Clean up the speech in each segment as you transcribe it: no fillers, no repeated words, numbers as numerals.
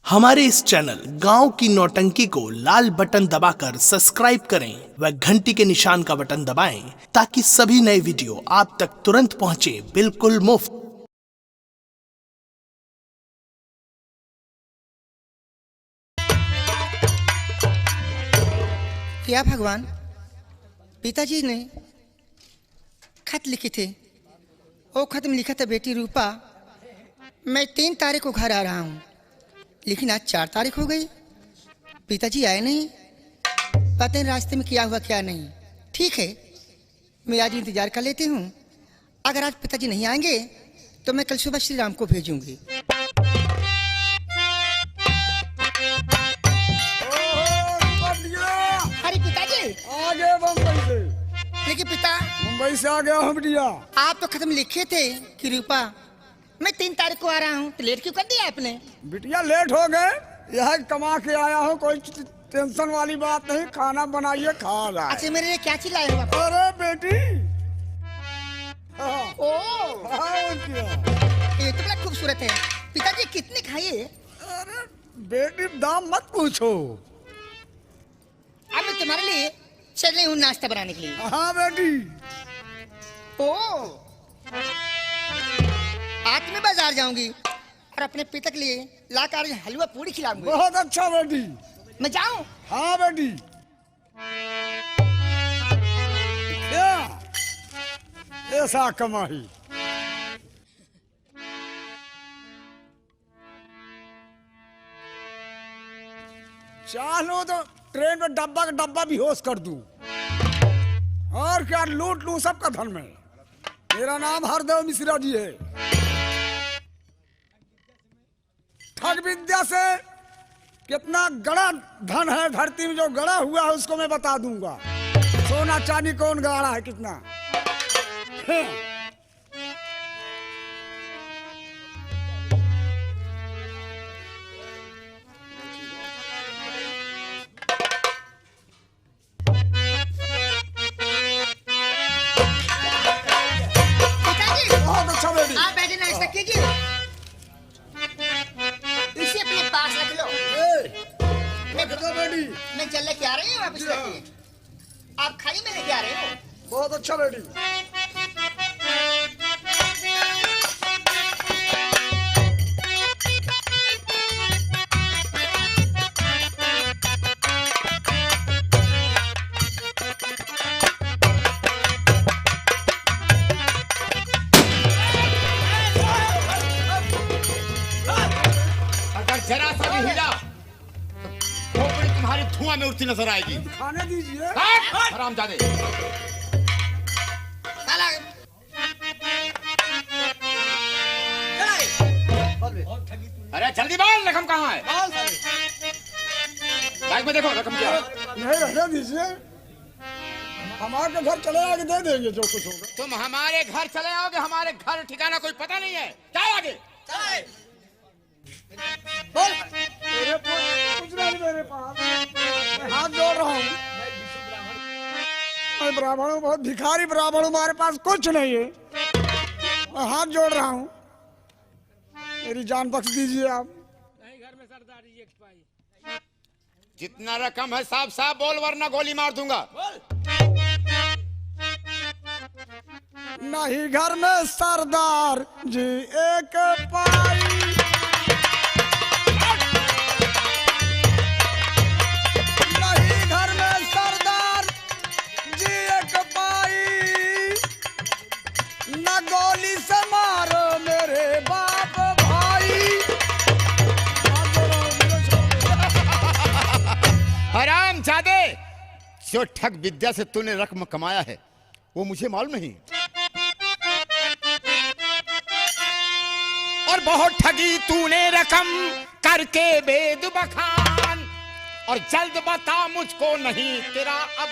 हमारे इस चैनल गांव की नौटंकी को लाल बटन दबाकर सब्सक्राइब करें व घंटी के निशान का बटन दबाएं ताकि सभी नए वीडियो आप तक तुरंत पहुंचे बिल्कुल मुफ्त। क्या भगवान, पिताजी ने खत लिखे थे। वो खत में लिखा था, बेटी रूपा, मैं 3 तारीख को घर आ रहा हूँ, लेकिन आज 4 तारीख हो गई, पिताजी आए नहीं। पता नहीं रास्ते में क्या हुआ क्या नहीं। ठीक है, मैं आज इंतजार कर लेती हूँ। अगर आज पिताजी नहीं आएंगे तो मैं कल सुबह श्री राम को भेजूंगी। अरे पिताजी, आगे मुंबई से। लेकिन पिता, मुंबई से आ गया हूँ बिटिया। आप तो खत्म लिखे थे कि रूपा मैं 3 तारीख को आ रहा हूँ, तो लेट क्यों कर दिया आपने? बिटिया लेट हो गए, यह कमा के आया हूँ, कोई टेंशन वाली बात नहीं। खाना बनाइए, खा जाए। अच्छा, मेरे लिए क्या चिल्लाए हो आप? अरे बेटी, ओ, क्या? ये तो बड़ा खूबसूरत है। पिताजी कितने खाइए? अरे बेटी, दाम मत पूछो। अब मैं तुम्हारे लिए चल रही हूँ नाश्ता बनाने के लिए। हाँ बेटी। ओ, आज मैं बाजार जाऊंगी और अपने पिता के लिए लाकर हलवा पूरी खिलाऊंगी। बहुत अच्छा बेटी। मैं जाऊं? हाँ बेटी। क्या ऐसा कमाई? चाहो तो ट्रेन में डब्बा का डब्बा भी होश कर दूं, और क्या लूट लूं सबका धन में। मेरा नाम हरदेव मिश्रा जी है। ठग विद्या से कितना गड़ा धन है धरती में, जो गड़ा हुआ है उसको मैं बता दूंगा। सोना चांदी कौन गाड़ा है कितना। बहुत अच्छा बेटी। आप बैठे नाश्ता कीजिए, इसे अपने पास रख लो। बेटी, मैं चल लेके आ रही हूँ वापस लेके। आप खाली में लेके आ रहे हो? बहुत अच्छा बेटी। अगर जरा सा भी हिला तो खोपड़ी तुम्हारी धुआं में उड़ती नजर आएगी। खाने दीजिए। हरामजादे। अरे जल्दी बोल, रकम कहाँ है? बैग में देखो, रकम क्या है? नहीं रहने दीजिए, हमारे घर चले आके दे देंगे जो कुछ होगा। तुम हमारे घर चले आओगे, हमारे घर ठिकाना कोई पता नहीं है। जाओ आगे। मेरे कुछ नहीं, मेरे पास मैं हाथ जोड़ रहा हूँ। मैं ब्राह्मण हूँ, बहुत भिखारी ब्राह्मण हूँ, हमारे पास कुछ नहीं है। मैं हाथ जोड़ रहा हूँ, मेरी जान बख्श दीजिए आप। जितना रकम है साफ साफ बोल, वरना गोली मार दूंगा। नहीं घर में सरदार जी एक पाई, नहीं घर में सरदार जी एक पाई, न गोली से मारो मेरे बाप भाई। हरामजादे, जो ठग विद्या से तूने रकम कमाया है वो मुझे मालूम नहीं, और बहुत ठगी तूने रकम करके बेद बखान, और जल्द बता मुझको नहीं तेरा अब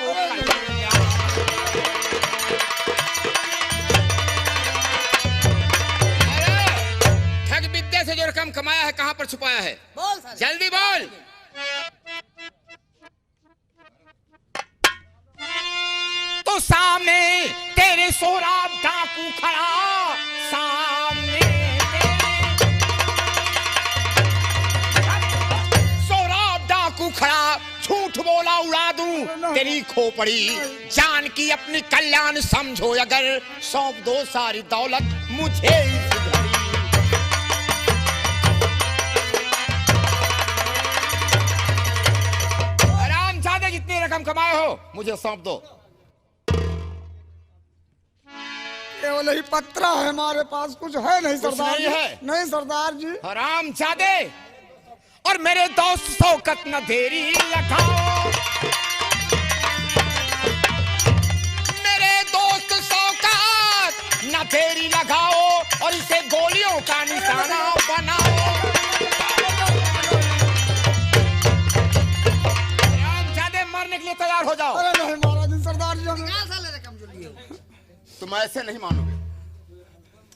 ठग विद्या से जो रकम कमाया है कहां पर छुपाया है? बोल सर। जल्दी बोल। तो सामने तेरे सोराब डाकू खड़ा, सामने तेरे उड़ा दूं तेरी खोपड़ी। जान की अपनी कल्याण समझो अगर, सौंप दो सारी दौलत मुझे इस घड़ी। हरामजादे जितनी रकम कमाए हो मुझे सौंप दो। केवल ही पत्रा है हमारे पास, कुछ है नहीं सरदार नहीं जी। है? नहीं सरदार जी। हरामजादे, और मेरे दोस्त शौकत न देरी लगाओ, मेरे दोस्त शौकत न देरी लगाओ, और इसे गोलियों का निशाना बनाओ। हरामजादे मरने के लिए तैयार हो जाओ। अरे नहीं महाराज सरदार जी, हमें तुम ऐसे नहीं मानोगे।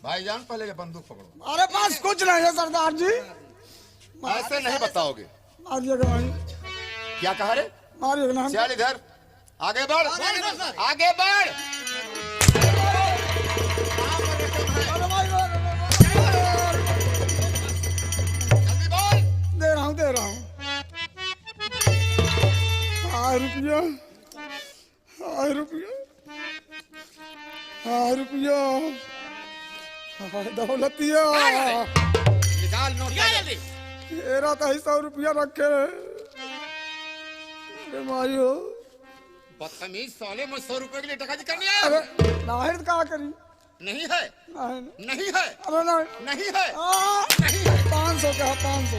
भाईजान पहले ये बंदूक पकड़ो। हमारे पास कुछ नहीं है सरदार जी। ऐसे नहीं बताओगे। मारिएगा भाई, क्या कहा रे? मारिएगा ना। चल इधर, आगे बढ़, आगे बढ़। अरे भाई, जल्दी बोल। दे रहा हूँ 1 रुपया, 1 रुपया, 1 रुपया, दौलतिया। निकाल नोट जल्दी। तेरा तो 100 रुपया रखे। अरे मायो, बदतमीज साले, मुझे 100 रुपए के लिए टका करनी है? अरे नाहिर क्या करी? नहीं है, नहीं, नहीं है, अरे नहीं, नहीं है, नहीं है। 500 का 500।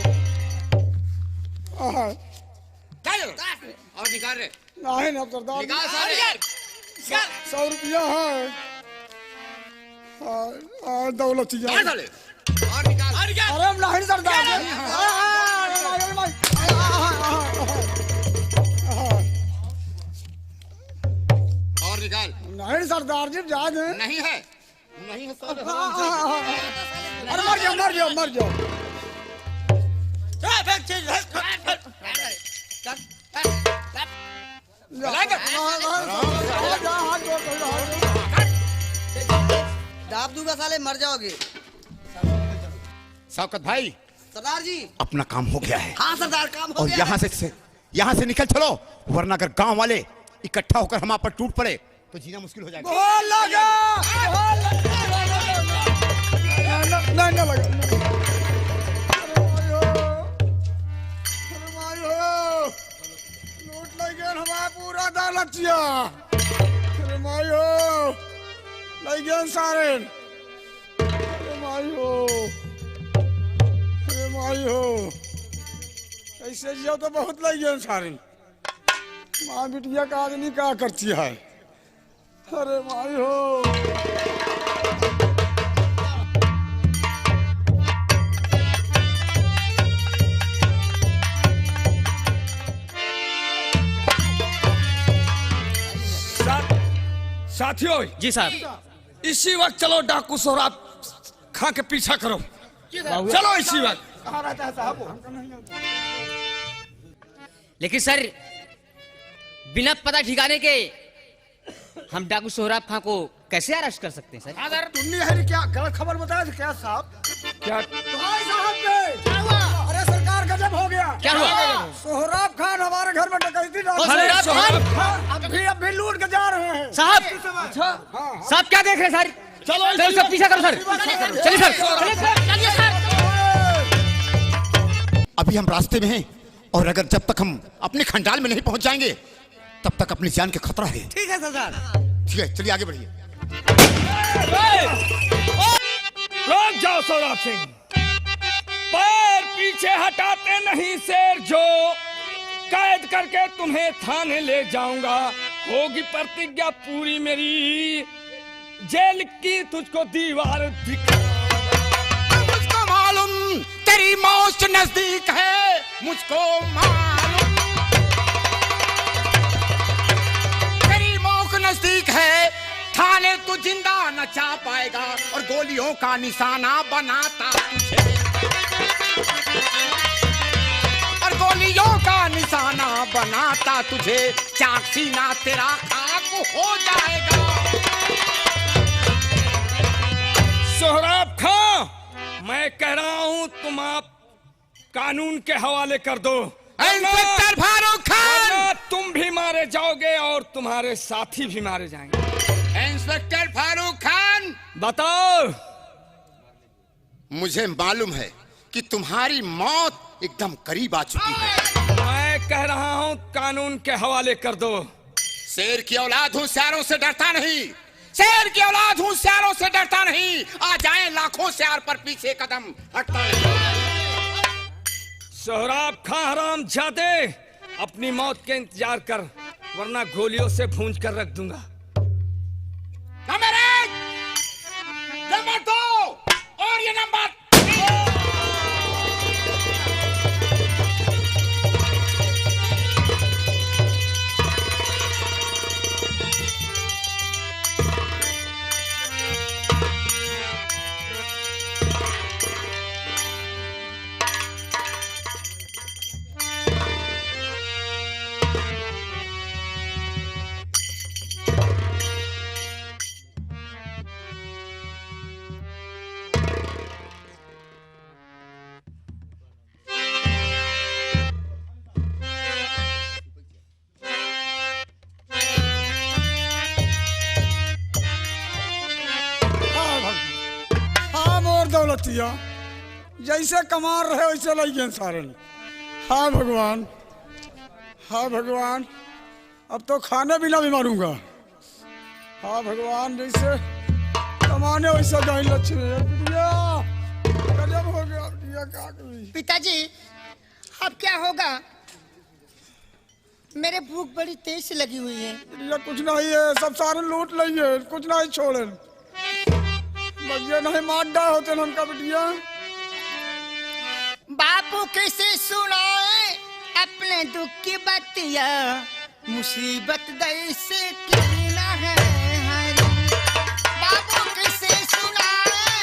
और निकाल रे, नहीं ना सरदार जी। निकाल सारे। 100 रुपया है। दौलतिया। निकाल साले, और निकाल। अरे नहीं सरदार जी। और निकाल। नहीं सरदार जी, जा दे। नहीं है, नहीं है साले। अरे मर जाओ, मर जाओ, मर जाओ। दाब दूंगा साले, मर जाओगे। शौकत भाई, सरदार जी। अपना काम हो गया है। हाँ सरदार, काम हो और गया। यहाँ से निकल चलो, वरना अगर गांव वाले इकट्ठा होकर हम आप पर टूट पड़े तो जीना मुश्किल हो जाएगा। नहीं लगा। लूट लगे हमारा पूरा दौलतिया। अरे मायो, लगे सारे। अरे मायो, अरे मायो, ऐसे जियो तो बहुत लगे सारे। माँ बिटिया का आदमी क्या करती है? अरे मायो। साथियों जी साहब। इसी वक्त चलो डाकू सोहराब खां के पीछा करो। चलो इसी वक्त। लेकिन सर, बिना पता ठिकाने के हम डाकू सोहराब खां को कैसे अरेस्ट कर सकते हैं सर? तुमने है क्या गलत खबर बताया था क्या साहब? क्या भाई साहब क्या हुआ? अरे सरकार गजब हो गया। क्या हुआ? सोहराब खान हमारे घर में डकैती डाल सोहराब खान? अभी लूट के जा रहे हैं साहब, साहब क्या देख रहे हैं सर? चलो सब पीछा करो सर। चलिए सर, चलिए सर। अभी हम रास्ते में हैं, और अगर जब तक हम अपने खंडाल में नहीं पहुंच जाएंगे तब तक अपनी जान के खतरा है। ठीक है सरदार। ठीक है, चलिए आगे बढ़िए। रुक जाओ सोहराब सिंह, पैर पीछे हटाते नहीं शेर जो, कैद करके तुम्हें थाने ले जाऊंगा। होगी प्रतिज्ञा पूरी मेरी, जेल की तुझको दीवार दिखा। मुझको मालूम तेरी मौत नजदीक है, मुझको मालूम तेरी मौत नजदीक है। थाने तू जिंदा न जा पाएगा, और गोलियों का निशाना बनाता तुझे, और गोलियों का निशाना बनाता तुझे। चाक सीना तेरा खाक हो जाएगा। सोहराब खां, मैं कह रहा हूं तुम आप कानून के हवाले कर दो। इंस्पेक्टर फारूक खान, तुम भी मारे जाओगे और तुम्हारे साथी भी मारे जाएंगे। इंस्पेक्टर फारूक खान, बताओ। मुझे मालूम है कि तुम्हारी मौत एकदम करीब आ चुकी है। मैं कह रहा हूँ कानून के हवाले कर दो। शेर की औलाद हूँ, सियारों से डरता नहीं। शेर की औलाद हूँ, सियारों से डरता नहीं। आ जाए लाखों सियार पर पीछे कदम हटता नहीं। सोहराब खां हरामजादे, अपनी मौत के इंतजार कर, वरना गोलियों से भूंज कर रख दूंगा। नंबर 1, नंबर 2 और ये नंबर। दौलतिया जैसे कमार रहे वैसे लगे सारे। हाँ भगवान, हाँ भगवान, अब तो खाने पीना भी मारूंगा। हाँ भगवान, जैसे कमाने वैसे गई लक्ष्मी। गजब हो गया। पिताजी अब क्या होगा? मेरे भूख बड़ी तेज से लगी हुई है। ये कुछ नहीं है, सब सारे लूट लेंगे, कुछ नहीं छोड़े। नहीं मार डा होते ना उनका बिटिया। बापू कैसे सुनाए अपने दुख की बतिया, मुसीबत दैसे की ना है हरी। बापू कैसे सुनाए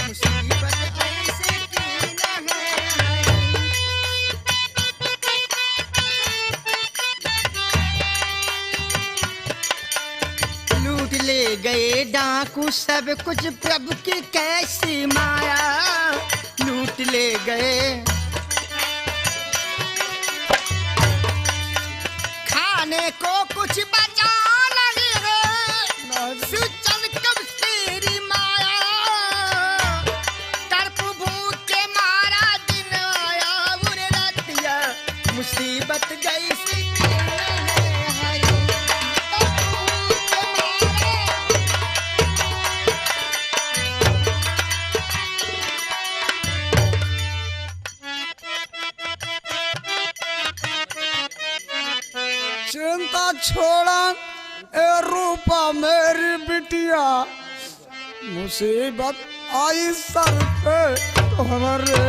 मुसीबत ऐसे की ना है हरी। लूट ले गए डाकू सब कुछ, प्रभु की कैसी माया। लूट ले गए, खाने को कुछ बचा नहीं है। सुचल कब तेरी माया, तड़प भूख के मारा दिन आया। बुरे रतिया मुसीबत गई सी चिंता छोड़ा ए रूपा मेरी बिटिया, मुसीबत आई सर पे तो हमारे।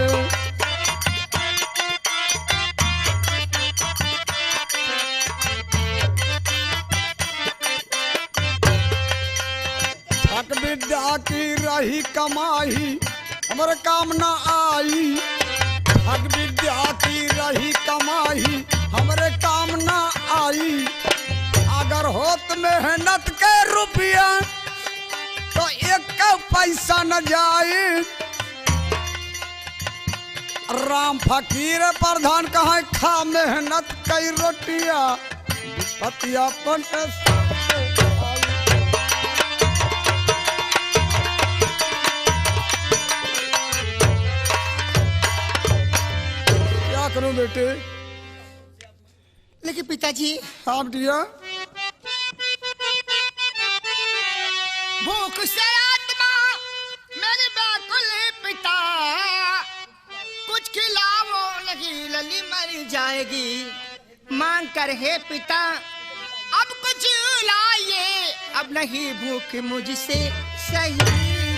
थक विद्या की रही कमाई, हमारे काम ना आई। थक विद्या की रही कमाई, हमरे काम ना आई। अगर होत मेहनत के रुपया तो एक का पैसा न जाए। राम फकीर प्रधान कहा खा मेहनत कई रोटिया, पतिया पन क्या करूं बेटे? लेकिन पिताजी। हाँ बिटिया। भूख से आत्मा मेरी व्याकुल पिता, कुछ खिलाओ नहीं लली मर जाएगी। मांग कर हे पिता अब कुछ लाइए, अब नहीं भूख मुझसे सही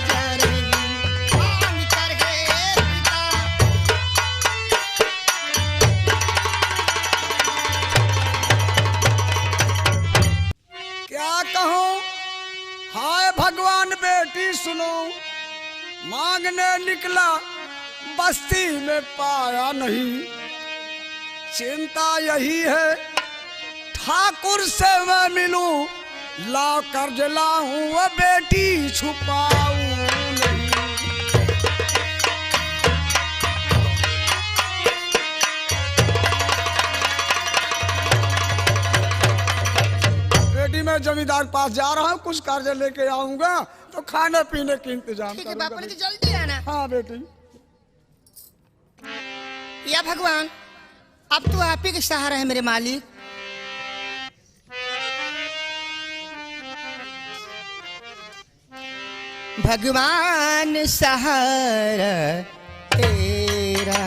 जा रही। मांग कर हे पिता। क्या कहूं? हाय भगवान, बेटी सुनो, मांगने निकला बस्ती में पाया नहीं। चिंता यही है ठाकुर से मैं मिलूं, ला कर्ज लाऊं वो बेटी छुपाऊं नहीं। मैं जमींदार के पास जा रहा हूँ, कुछ कार्य लेके आऊंगा तो खाने पीने के इंतजाम ठीक है करूंगा। बापू जी, जल्दी आना। हाँ बेटी। या भगवान, अब तो आप ही के सहारा है मेरे मालिक। भगवान सहारा तेरा,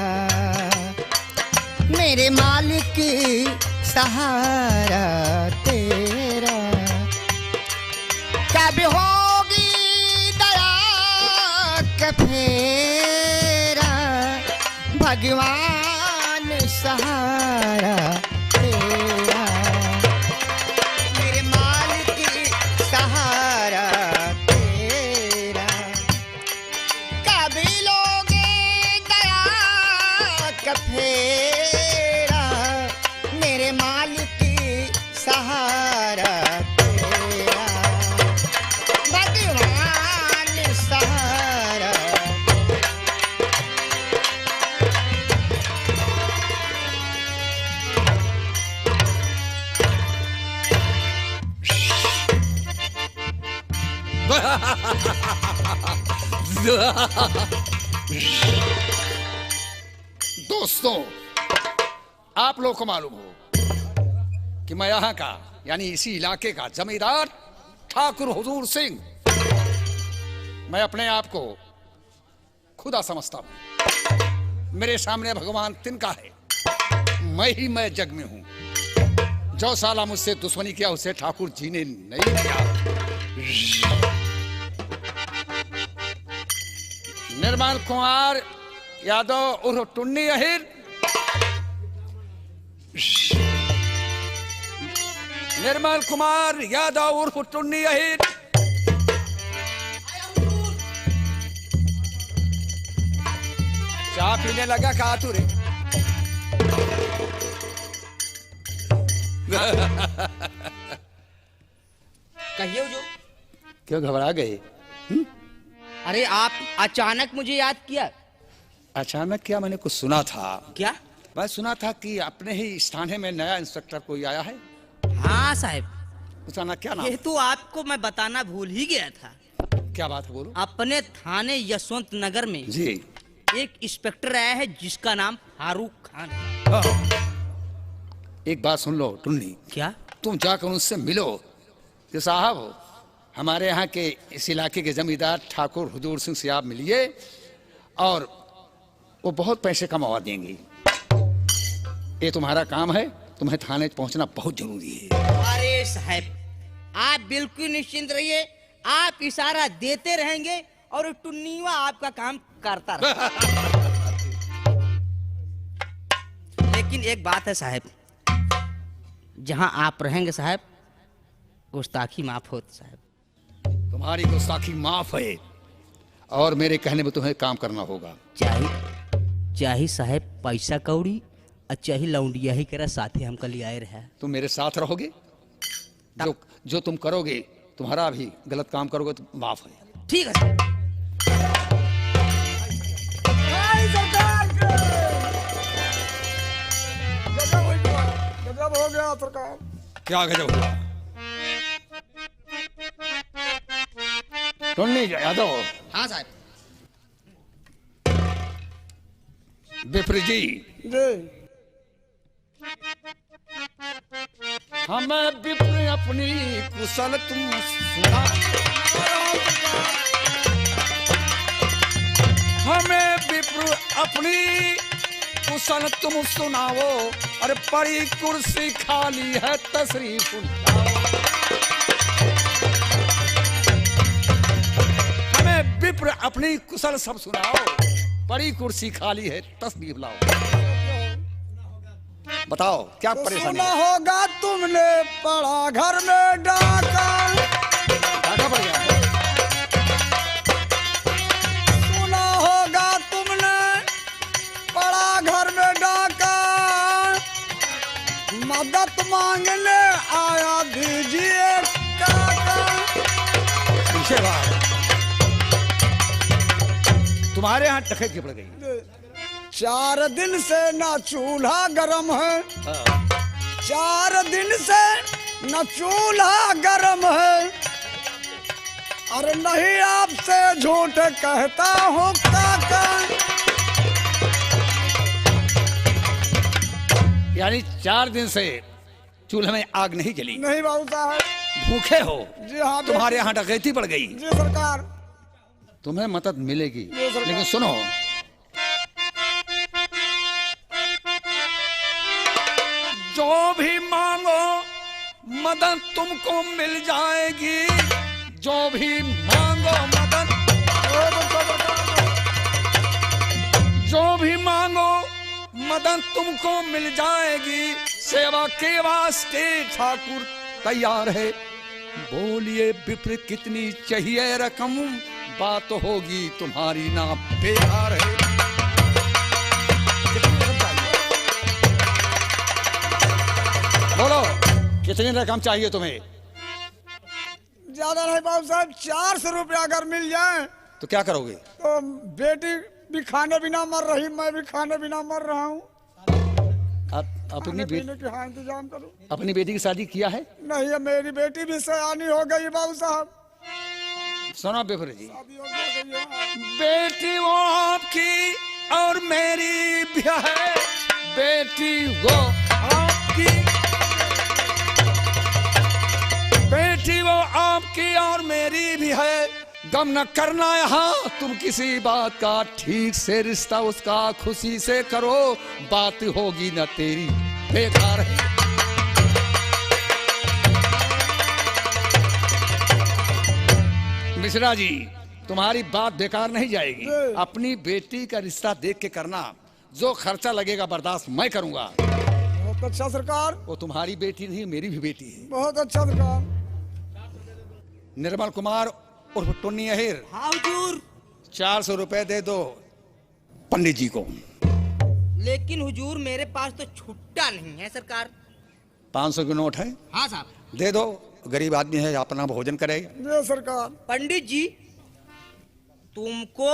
मेरे मालिक सहारा तेरा, कब होगी दया का फेरा, भगवान सहारा तेरा, मेरे मालिक सहारा तेरा, कब लोगे दया का फेरा, मेरे मालिक सहारा तेरा, भगवान सहारा। दोस्तों, आप लोग को मालूम हो कि मैं यहाँ का यानी इसी इलाके का जमींदार ठाकुर हुजूर सिंह, मैं अपने आप को खुदा समझता हूँ। मेरे सामने भगवान तिनका है, मैं जग में हूँ। जो साला मुझसे दुश्मनी किया उसे ठाकुर जी ने नहीं किया। निर्मल कुमार यादव उर्फ टुन्नी अहिर, निर्मल कुमार यादव उर्फ टुन्नी अहिर, चाय पीने लगा कहा तू रे? कहिए जो। क्यों घबरा गए? अरे आप अचानक मुझे याद किया? अचानक क्या, मैंने कुछ सुना था। क्या? मैं सुना था कि अपने ही थाने में नया इंस्पेक्टर कोई आया है। हाँ साहब, उसका ना क्या नाम? ये तो आपको मैं बताना भूल ही गया था। क्या बात है, बोलो। अपने थाने यशवंत नगर में जी, एक इंस्पेक्टर आया है जिसका नाम फारूक खान है। एक बात सुन लो टुन्नी, क्या? तुम जाकर उनसे मिलो कि साहब हमारे यहाँ के इस इलाके के जमींदार ठाकुर हुजूर सिंह से आप मिलिए और वो बहुत पैसे कमा देंगे। ये तुम्हारा काम है, तुम्हें थाने पहुंचना बहुत जरूरी है। अरे साहब, आप बिल्कुल निश्चिंत रहिए, आप इशारा देते रहेंगे और टुन्नीवा आपका काम करता रहेगा। लेकिन एक बात है साहब, जहां आप रहेंगे साहब, गुस्ताखी माफ होती साहब। तुम्हारी गुस्ताखी माफ है और मेरे कहने में तुम्हें काम करना होगा। चाहे साहब पैसा कौड़ी और चाहे लौंडिया ही करा साथे हम कल आए रहे। तुम मेरे साथ रहोगे, जो तुम करोगे, तुम्हारा भी गलत काम करोगे तो माफ है। ठीक है साहब। गजब हो गया सरकार। क्या गजब हुआ? टुन्नी यादव। हाँ साहब। विप्र जी, जी हमें विप्र अपनी कुशल तुम सुना, हमें विप्र अपनी कुशल तुम सुनाओ, अरे पड़ी कुर्सी खाली है तशरीफ लाओ। हमें विप्र अपनी कुशल सब सुनाओ, पड़ी कुर्सी खाली है तशरीफ लाओ। बताओ क्या तो परेशानी सुना है? होगा तुमने पड़ा घर में डाका, डाका पड़ गया? सुना होगा तुमने पड़ा घर में डाका, मदद मांगने आया दीजिए काका। पीछे बात, तुम्हारे यहाँ डकैती पड़ गई। 4 दिन से ना चूल्हा गरम है, 4 दिन से न चूल्हा गरम है, अरे नहीं आपसे झूठ कहता हूँ काका। यानी 4 दिन से चूल्हे में आग नहीं जली, नहीं बाबू साहब। भूखे हो। जी हाँ। तुम्हारे यहाँ डकैती पड़ गई। जी सरकार। तुम्हें मदद मिलेगी, जी सरकार। लेकिन सुनो, जो भी मांगो मदद तुमको मिल जाएगी, जो भी मांगो मदद, जो भी मांगो मदद तुमको मिल जाएगी। सेवा के वास्ते ठाकुर तैयार है। बोलिए विप्र कितनी चाहिए रकम, बात होगी तुम्हारी ना बेकार है। बोलो कितनी रकम चाहिए तुम्हें? ज्यादा नहीं बाबू साहब, 400 रुपया अगर मिल जाए तो क्या करोगे? तो बेटी भी खाने बिना मर रही, मैं भी खाने बिना मर रहा हूँ। अपनी बेटी की हाँ इंतजाम करो। अपनी बेटी की शादी किया है? नहीं है, मेरी बेटी भी सयानी हो गई बाबू साहब। सुनो विप्र जी, शादी हो गई है। बेटी वो आपकी और मेरी भी है, बेटी वो आपकी, बेटी वो आपकी और मेरी भी है। गम न करना यहाँ तुम किसी बात का, ठीक से रिश्ता उसका खुशी से करो, बात होगी न तेरी बेकार है। मिश्रा जी, तुम्हारी बात बेकार नहीं जाएगी। अपनी बेटी का रिश्ता देख के करना, जो खर्चा लगेगा बर्दाश्त मैं करूंगा। बहुत अच्छा सरकार। वो तुम्हारी बेटी नहीं, मेरी भी बेटी है। बहुत अच्छा सरकार। निर्मल कुमार उर्फ टुन्नी अहिर, हाँ हुजूर। 400 रुपए दे दो पंडित जी को। लेकिन हुजूर मेरे पास तो छुट्टा नहीं है सरकार। 500 की नोट है, हाँ साहब। दे दो, गरीब आदमी है, अपना भोजन करेगा। जी सरकार। पंडित जी तुमको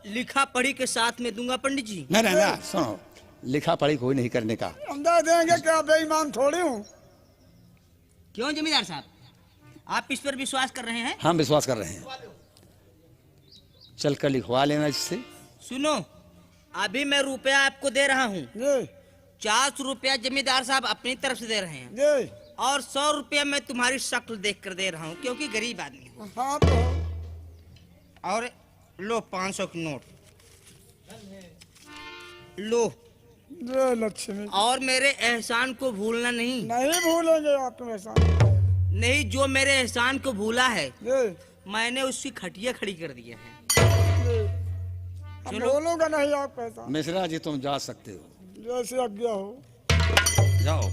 लिखा पढ़ी के साथ में दूंगा पंडित जी। नहीं नहीं नहीं, सुनो, लिखा पढ़ी कोई नहीं करने का। हम दे देंगे, क्या बेईमान थोड़ी हूँ। क्यों जमींदार साहब, आप इस पर विश्वास कर रहे हैं? हम विश्वास कर रहे हैं। चल कर लिखवा लेना इससे। सुनो, अभी मैं रुपया आपको दे रहा हूँ। जी 400 रुपया जमींदार साहब अपनी तरफ से दे रहे हैं, जी। और 100 रुपया मैं तुम्हारी शक्ल देख कर दे रहा हूँ, क्योंकि गरीब आदमी हूँ। हाँ तो और लो 500 की नोट लो। जय लक्ष्मी। और मेरे एहसान को भूलना नहीं। नहीं भूलेंगे आप तुम ऐसा। नहीं, जो मेरे एहसान को भूला है जी मैंने उसकी खटिया खड़ी कर दिया है। हम बोलूंगा नहीं आप पैसा। मिश्रा जी तुम जा सकते हो, जैसे आज्ञा हो। जाओ।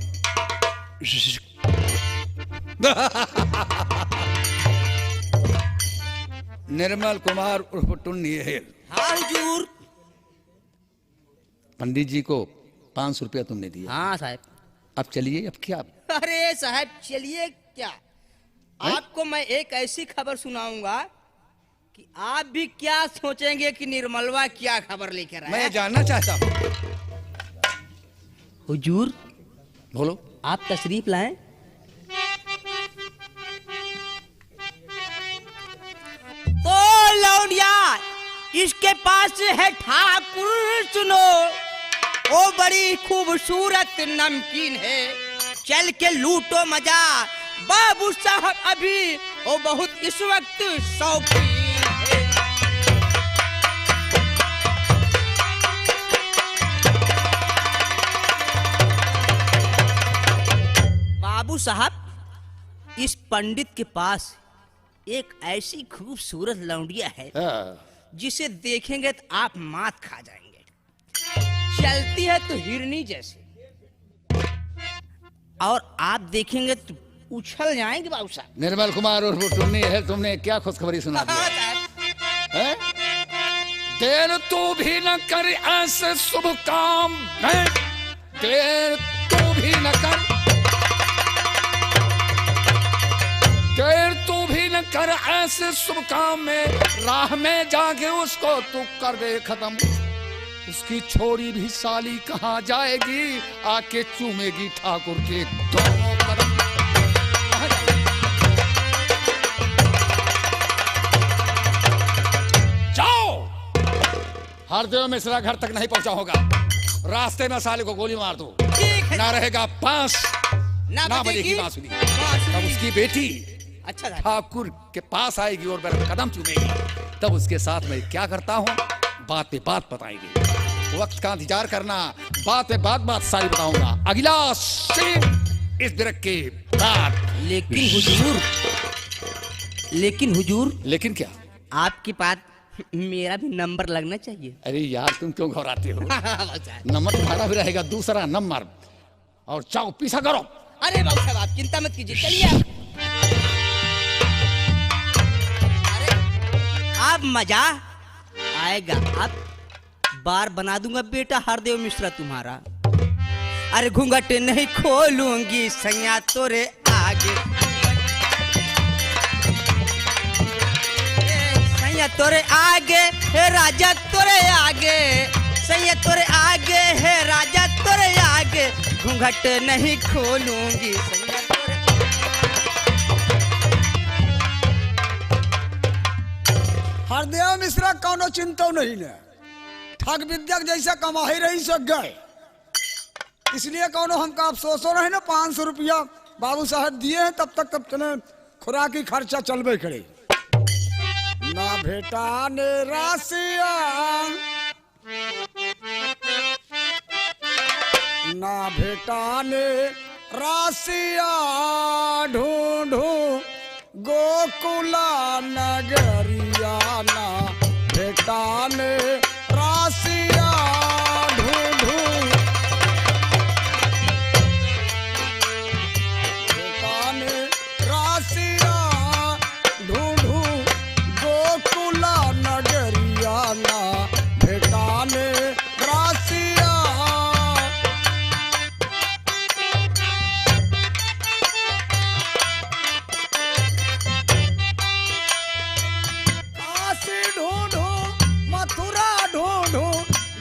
निर्मल कुमार उर्फ टुन्नी अहिर, हाँ हुजूर। पंडित जी को 500 रुपया तुमने दिया। हाँ साहब। अब चलिए, अब क्या? अरे साहब चलिए क्या, आपको मैं एक ऐसी खबर सुनाऊंगा कि आप भी क्या सोचेंगे कि निर्मलवा क्या खबर लेकर आया। मैं जानना चाहता हूँ। हुजूर बोलो। आप तशरीफ लाएं। तो लौंडिया, इसके पास है ठाकुर सुनो, वो बड़ी खूबसूरत नमकीन है, चल के लूटो मजा। बाबू साहब अभी वो बहुत इस वक्त शौकीन है। बाबू साहब, इस पंडित के पास एक ऐसी खूबसूरत लौंडिया है जिसे देखेंगे तो आप मात खा जाएंगे। चलती है तो हिरनी जैसे, और आप देखेंगे तो उछल जाएंगे बाबू साहब। निर्मल कुमार उर्फ टुन्नी अहिर, तुमने क्या खुशखबरी सुना दी है? देर तू भी न कर ऐसे शुभ काम में, देर तू भी न कर, देर तू भी न कर ऐसे शुभ काम में, राह में जाके उसको तू कर दे खत्म। उसकी छोरी भी साली कहाँ जाएगी, आके चूमेगी ठाकुर के दोनों कदम। हरदेव मिश्रा घर तक नहीं पहुंचा होगा, रास्ते में साले को गोली मार दो। ठीक है। ना रहेगा बांस, ना ना बजेगी बांसुरी। तब उसकी बेटी अच्छा था। ठाकुर के पास आएगी और मेरा कदम चूमेगी, तब उसके साथ मैं क्या करता हूँ बात पे बात बताएंगे। वक्त का इंतजार करना, बात पे बात सारी बताऊंगा। अगला सीन इस ब्रेक के बाद। लेकिन हुजूर लेकिन क्या? आपकी बात मेरा भी नंबर लगना चाहिए। अरे यार तुम क्यों घबराते हो? नंबर तुम्हारा भी रहेगा, दूसरा नंबर। और चाओ पीछा करो। अरे बाबू साहब आप चिंता मत कीजिए, चलिए आप। अरे अब मजा आएगा, अब बार बना दूंगा बेटा हरदेव मिश्रा तुम्हारा। अरे घूंघट नहीं खोलूंगी सैया तोरे आगे, सैया तोरे आगे हे राजा तोरे आगे, सैया तोरे आगे है राजा तोरे आगे, घूंघट नहीं खोलूंगी सैया तोरे। हरदेव मिश्रा कौनो चिंता नहीं ने, ठग विद्या जैसा कमा ही रही सक गए, इसलिए कौनो हमका अफसोसो रहे ना। 500 रुपया बाबू साहब दिए हैं, तब तक खुराकी खर्चा चलबे करे। ना भेटा ने राशिया, ना भेटा ने राशिया, ढूंढू गोकुला नगरिया, ना भेटा ने राशिया, ढूंढू भेटा ने राशिया, ढूंढू गोकुला नगरिया, ना भेटा ने राशिया। काशी ढूंढू, मथुरा ढूंढू,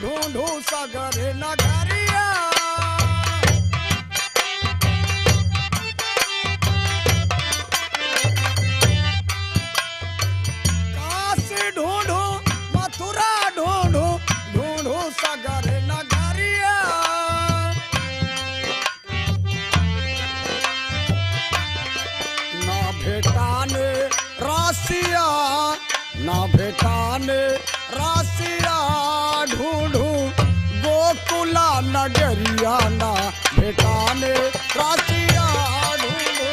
ढूंढू सागर नगरिया। काशी ढूंढू, मथुरा ढूंढू, ढूंढू सागर नगरिया। ना भेटाने राशिया, ना भेटाने राशिया, ढूंढू गोकुला नगरिया, ना भेटाने राशिया, ढूंढू।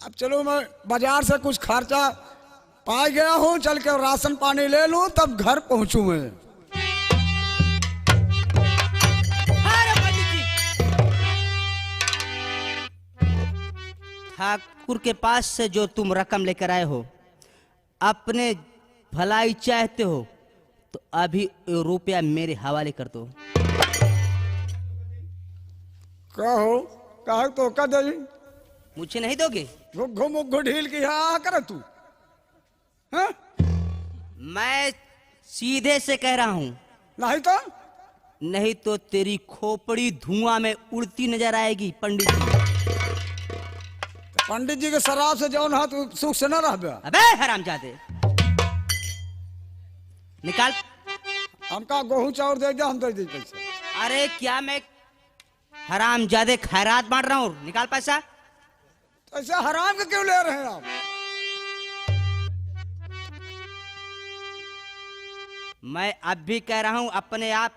अब चलो मैं बाजार से कुछ खर्चा पा गया हूँ, चल के राशन पानी ले लूं, तब घर पहुंचू मैं। अरे पंडित जी, ठाकुर के पास से जो तुम रकम लेकर आए हो, अपने भलाई चाहते हो तो अभी रुपया मेरे हवाले कर दो। कहो कहो तो का दे, मुझे नहीं दोगे? घुघु मुघु ढील की हाँ कर तू। हाँ? मैं सीधे से कह रहा हूं, नहीं तो तेरी खोपड़ी धुआं में उड़ती नजर आएगी पंडित जी। पंडित जी के शराब से जौन हाथ सुख से न रह। अबे हरामजादे, निकाल। हमका गेहूं चाउर दे दे, हम दे दे पैसा। अरे क्या मैं हरामजादे खैरात बांट रहा हूं? निकाल पैसा। ऐसा हराम के क्यों ले रहे हैं आप? मैं अब भी कह रहा हूं, अपने आप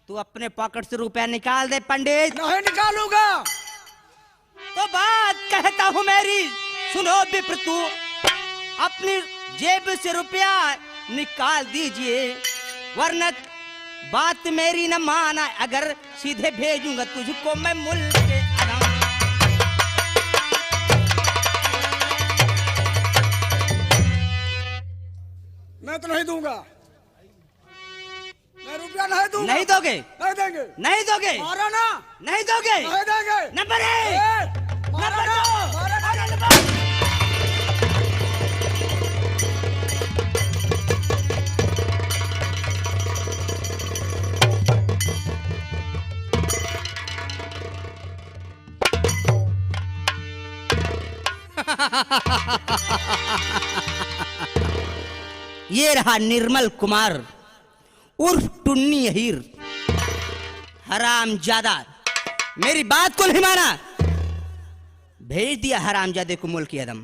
तू अपने पॉकेट से रुपया निकाल दे पंडित। नहीं निकालूंगा। तो बात कहता हूं मेरी सुनो विप्र, तू अपनी जेब से रुपया निकाल दीजिए, वरना बात मेरी न माना, अगर सीधे भेजूंगा तुझको मैं मुल्क के आराम। मैं तो नहीं दूंगा, मैं रुपया नहीं दूंगा। नहीं दोगे? नहीं देंगे। नहीं दोगे? मारा ना। नहीं दोगे? नहीं देंगे। नंबर मारा ना, मारा ना। ये रहा निर्मल कुमार उर्फ टुन्नी अहीर। हरामजादा, मेरी बात को नहीं माना, भेज दिया हरामजादे को मुल्क अदम।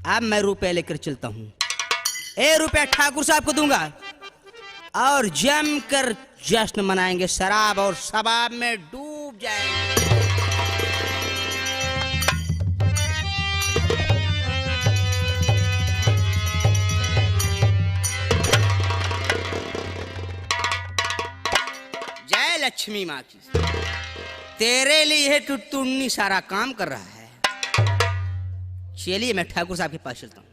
अब मैं रुपए लेकर चलता हूं। 1 रुपया ठाकुर साहब को दूंगा और जमकर जश्न मनाएंगे, शराब और शबाब में डूब जाएंगे। जय लक्ष्मी माँ की। तेरे लिए टुन्नी सारा काम कर रहा है। चलिए मैं ठाकुर साहब के पास चलता हूँ।